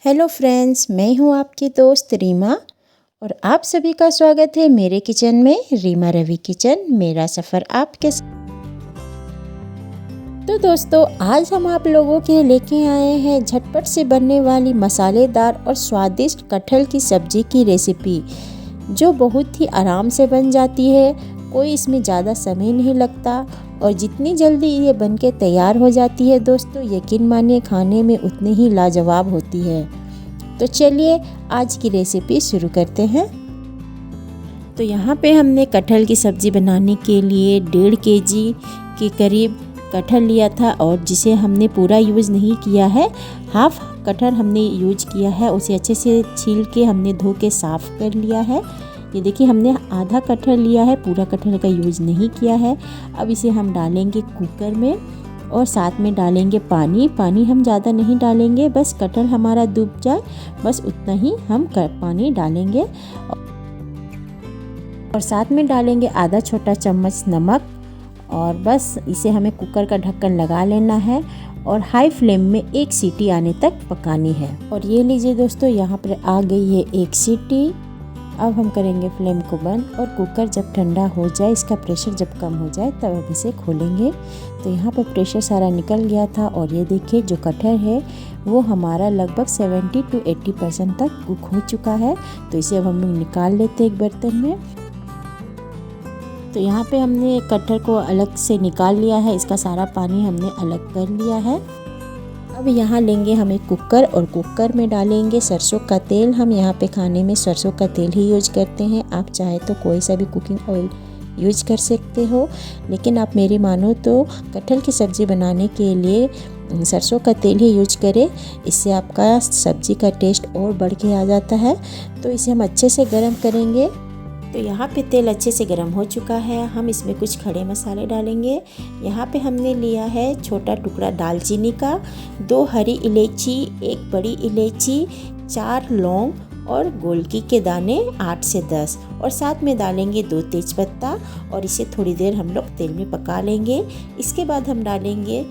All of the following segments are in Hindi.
हेलो फ्रेंड्स, मैं हूं आपकी दोस्त रीमा और आप सभी का स्वागत है मेरे किचन में। रीमा रवि किचन, मेरा सफ़र आपके साथ। तो दोस्तों, आज हम आप लोगों के लिए लेके आए हैं झटपट से बनने वाली मसालेदार और स्वादिष्ट कटहल की सब्जी की रेसिपी, जो बहुत ही आराम से बन जाती है। कोई इसमें ज़्यादा समय नहीं लगता और जितनी जल्दी ये बनके तैयार हो जाती है दोस्तों, यकीन मानिए खाने में उतनी ही लाजवाब होती है। तो चलिए आज की रेसिपी शुरू करते हैं। तो यहाँ पे हमने कटहल की सब्ज़ी बनाने के लिए 1.5 kg के करीब कटहल लिया था और जिसे हमने पूरा यूज़ नहीं किया है, हाफ कटहल हमने यूज किया है। उसे अच्छे से छील के हमने धो के साफ़ कर लिया है। ये देखिए, हमने आधा कटहल लिया है, पूरा कटहल का यूज़ नहीं किया है। अब इसे हम डालेंगे कुकर में और साथ में डालेंगे पानी हम ज़्यादा नहीं डालेंगे, बस कटहल हमारा डूब जाए, बस उतना ही हम पानी डालेंगे। और साथ में डालेंगे आधा छोटा चम्मच नमक और बस इसे हमें कुकर का ढक्कन लगा लेना है और हाई फ्लेम में 1 सीटी आने तक पकानी है। और ये लीजिए दोस्तों, यहाँ पर आ गई है 1 सीटी। अब हम करेंगे फ्लेम को बंद और कुकर जब ठंडा हो जाए, इसका प्रेशर जब कम हो जाए, तब हम इसे खोलेंगे। तो यहाँ पर प्रेशर सारा निकल गया था और ये देखिए जो कटहल है वो हमारा लगभग 70 to 80% तक कुक हो चुका है। तो इसे अब हम लोग निकाल लेते हैं एक बर्तन में। तो यहाँ पे हमने कटहल को अलग से निकाल लिया है, इसका सारा पानी हमने अलग कर लिया है। अब यहाँ लेंगे हम एक कुकर और कुकर में डालेंगे सरसों का तेल। हम यहाँ पे खाने में सरसों का तेल ही यूज करते हैं। आप चाहे तो कोई सा भी कुकिंग ऑयल यूज कर सकते हो, लेकिन आप मेरी मानो तो कटहल की सब्ज़ी बनाने के लिए सरसों का तेल ही यूज करें। इससे आपका सब्ज़ी का टेस्ट और बढ़ के आ जाता है। तो इसे हम अच्छे से गर्म करेंगे। तो यहाँ पे तेल अच्छे से गर्म हो चुका है। हम इसमें कुछ खड़े मसाले डालेंगे। यहाँ पे हमने लिया है छोटा टुकड़ा दालचीनी का, 2 हरी इलायची, 1 बड़ी इलायची, 4 लौंग और गोलकी के दाने 8 से 10 और साथ में डालेंगे 2 तेज़पत्ता और इसे थोड़ी देर हम लोग तेल में पका लेंगे। इसके बाद हम डालेंगे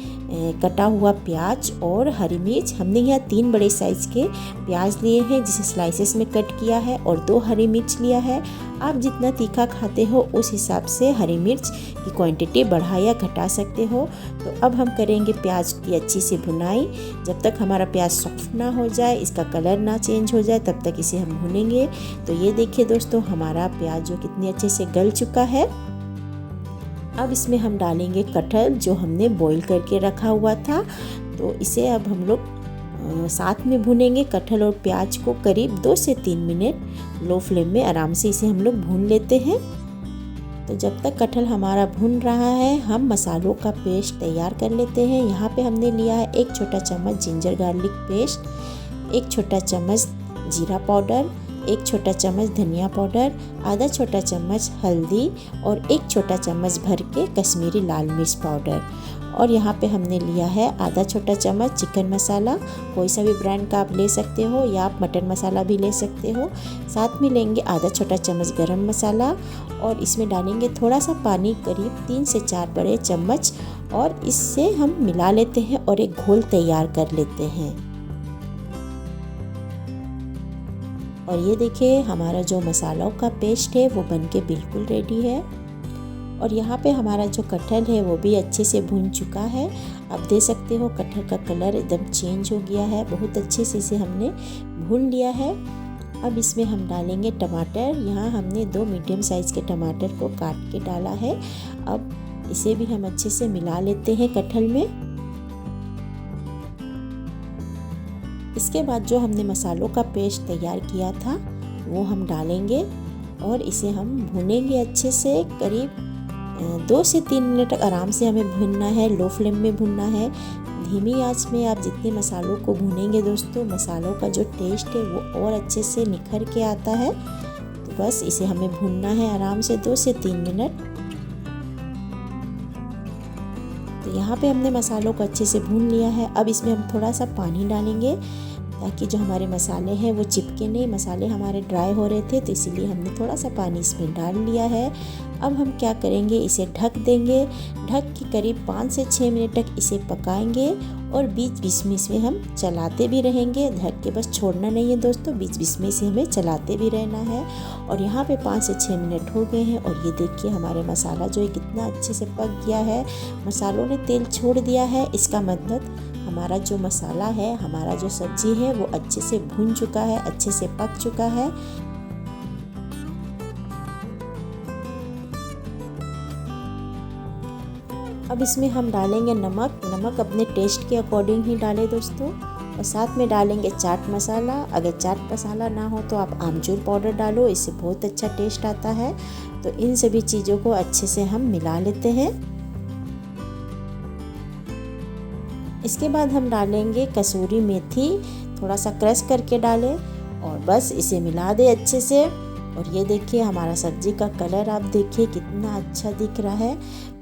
कटा हुआ प्याज और हरी मिर्च। हमने यहाँ 3 बड़े साइज़ के प्याज लिए हैं जिसे स्लाइसेस में कट किया है और 2 हरी मिर्च लिया है। आप जितना तीखा खाते हो उस हिसाब से हरी मिर्च की क्वांटिटी बढ़ा या घटा सकते हो। तो अब हम करेंगे प्याज की अच्छी से भुनाई। जब तक हमारा प्याज सॉफ्ट ना हो जाए, इसका कलर ना चेंज हो जाए, तब तक इसे हम भुनेंगे। तो ये देखिए दोस्तों, हमारा प्याज जो कितने अच्छे से गल चुका है। अब इसमें हम डालेंगे कटहल जो हमने बॉईल करके रखा हुआ था। तो इसे अब हम लोग साथ में भुनेंगे। कटहल और प्याज को करीब 2 से 3 मिनट लो फ्लेम में आराम से इसे हम लोग भून लेते हैं। तो जब तक कटहल हमारा भुन रहा है, हम मसालों का पेस्ट तैयार कर लेते हैं। यहाँ पे हमने लिया है 1 छोटा चम्मच जिंजर गार्लिक पेस्ट, 1 छोटा चम्मच जीरा पाउडर, 1 छोटा चम्मच धनिया पाउडर, आधा छोटा चम्मच हल्दी और 1 छोटा चम्मच भर के कश्मीरी लाल मिर्च पाउडर। और यहाँ पे हमने लिया है आधा छोटा चम्मच चिकन मसाला, कोई सा भी ब्रांड का आप ले सकते हो या आप मटन मसाला भी ले सकते हो। साथ में लेंगे आधा छोटा चम्मच गरम मसाला और इसमें डालेंगे थोड़ा सा पानी, करीब 3 से 4 बड़े चम्मच, और इससे हम मिला लेते हैं और एक घोल तैयार कर लेते हैं। और ये देखिए, हमारा जो मसालों का पेस्ट है वो बनके बिल्कुल रेडी है। और यहाँ पे हमारा जो कटहल है वो भी अच्छे से भून चुका है। आप देख सकते हो कटहल का कलर एकदम चेंज हो गया है, बहुत अच्छे से इसे हमने भून लिया है। अब इसमें हम डालेंगे टमाटर। यहाँ हमने 2 मीडियम साइज़ के टमाटर को काट के डाला है। अब इसे भी हम अच्छे से मिला लेते हैं कटहल में। इसके बाद जो हमने मसालों का पेस्ट तैयार किया था वो हम डालेंगे और इसे हम भूनेंगे अच्छे से। करीब 2 से 3 मिनट तक आराम से हमें भूनना है, लो फ्लेम में भूनना है। धीमी आंच में आप जितने मसालों को भूनेंगे दोस्तों, मसालों का जो टेस्ट है वो और अच्छे से निखर के आता है। तो बस इसे हमें भूनना है आराम से 2 से 3 मिनट। तो यहाँ पे हमने मसालों को अच्छे से भून लिया है। अब इसमें हम थोड़ा सा पानी डालेंगे ताकि जो हमारे मसाले हैं वो चिपके नहीं। मसाले हमारे ड्राई हो रहे थे तो इसीलिए हमने थोड़ा सा पानी इसमें डाल लिया है। अब हम क्या करेंगे, इसे ढक देंगे। ढक के करीब 5 से 6 मिनट तक इसे पकाएंगे और बीच बीच में इसमें हम चलाते भी रहेंगे। ढक के बस छोड़ना नहीं है दोस्तों, बीच बीच में इसे हमें चलाते भी रहना है। और यहाँ पे 5 से 6 मिनट हो गए हैं और ये देखिए हमारे मसाला जो है कितना अच्छे से पक गया है। मसालों ने तेल छोड़ दिया है, इसका मतलब हमारा जो मसाला है, हमारा जो सब्जी है वो अच्छे से भुन चुका है, अच्छे से पक चुका है। अब इसमें हम डालेंगे नमक। नमक अपने टेस्ट के अकॉर्डिंग ही डालें दोस्तों। और साथ में डालेंगे चाट मसाला। अगर चाट मसाला ना हो तो आप आमचूर पाउडर डालो, इससे बहुत अच्छा टेस्ट आता है। तो इन सभी चीज़ों को अच्छे से हम मिला लेते हैं। इसके बाद हम डालेंगे कसूरी मेथी, थोड़ा सा क्रश करके डालें और बस इसे मिला दें अच्छे से। और ये देखिए हमारा सब्जी का कलर आप देखिए कितना अच्छा दिख रहा है।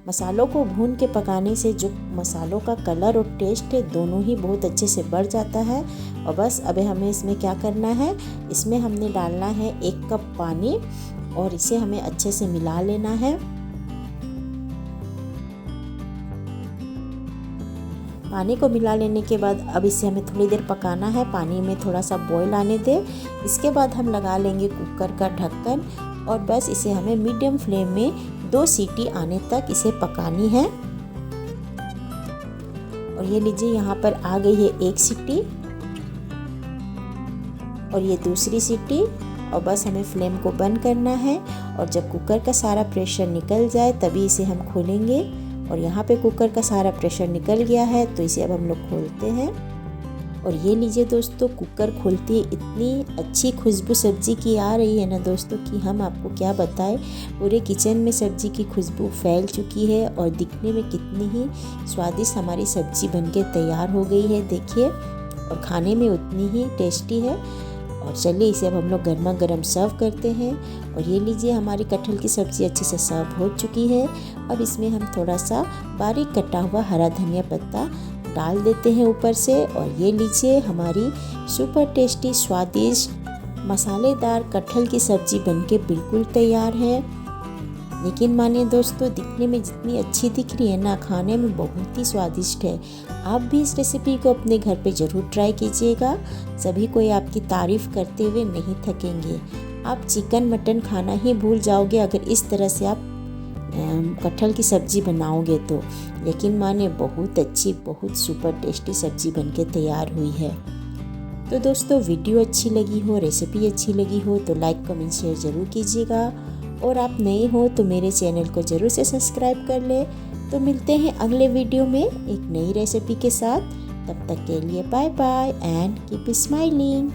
मसालों को भून के पकाने से जो मसालों का कलर और टेस्ट है दोनों ही बहुत अच्छे से बढ़ जाता है। और बस अब हमें इसमें क्या करना है, इसमें हमने डालना है 1 कप पानी और इसे हमें अच्छे से मिला लेना है। पानी को मिला लेने के बाद अब इसे हमें थोड़ी देर पकाना है, पानी में थोड़ा सा बॉईल आने दें। इसके बाद हम लगा लेंगे कुकर का ढक्कन और बस इसे हमें मीडियम फ्लेम में 2 सीटी आने तक इसे पकानी है। और ये लीजिए यहाँ पर आ गई है 1 सीटी और ये दूसरी सीटी। और बस हमें फ्लेम को बंद करना है और जब कुकर का सारा प्रेशर निकल जाए तभी इसे हम खोलेंगे। और यहाँ पे कुकर का सारा प्रेशर निकल गया है तो इसे अब हम लोग खोलते हैं। और ये लीजिए दोस्तों, कुकर खोलते ही इतनी अच्छी खुशबू सब्जी की आ रही है ना दोस्तों कि हम आपको क्या बताएं। पूरे किचन में सब्जी की खुशबू फैल चुकी है और दिखने में कितनी ही स्वादिष्ट हमारी सब्जी बनके तैयार हो गई है देखिए। और खाने में उतनी ही टेस्टी है। और चलिए इसे अब हम लोग गर्मा गर्म सर्व करते हैं। और ये लीजिए हमारी कटहल की सब्ज़ी अच्छे से सर्व हो चुकी है। अब इसमें हम थोड़ा सा बारीक कटा हुआ हरा धनिया पत्ता डाल देते हैं ऊपर से। और ये लीजिए हमारी सुपर टेस्टी स्वादिष्ट मसालेदार कटहल की सब्ज़ी बनके बिल्कुल तैयार है। लेकिन मानिए दोस्तों, दिखने में जितनी अच्छी दिख रही है ना, खाने में बहुत ही स्वादिष्ट है। आप भी इस रेसिपी को अपने घर पे ज़रूर ट्राई कीजिएगा। सभी कोई आपकी तारीफ़ करते हुए नहीं थकेंगे। आप चिकन मटन खाना ही भूल जाओगे अगर इस तरह से आप कटहल की सब्ज़ी बनाओगे तो। लेकिन माने बहुत अच्छी, बहुत सुपर टेस्टी सब्ज़ी बनके तैयार हुई है। तो दोस्तों, वीडियो अच्छी लगी हो, रेसिपी अच्छी लगी हो तो लाइक कमेंट शेयर ज़रूर कीजिएगा। और आप नए हो तो मेरे चैनल को ज़रूर से सब्सक्राइब कर ले। तो मिलते हैं अगले वीडियो में एक नई रेसिपी के साथ। तब तक के लिए bye bye and keep smiling.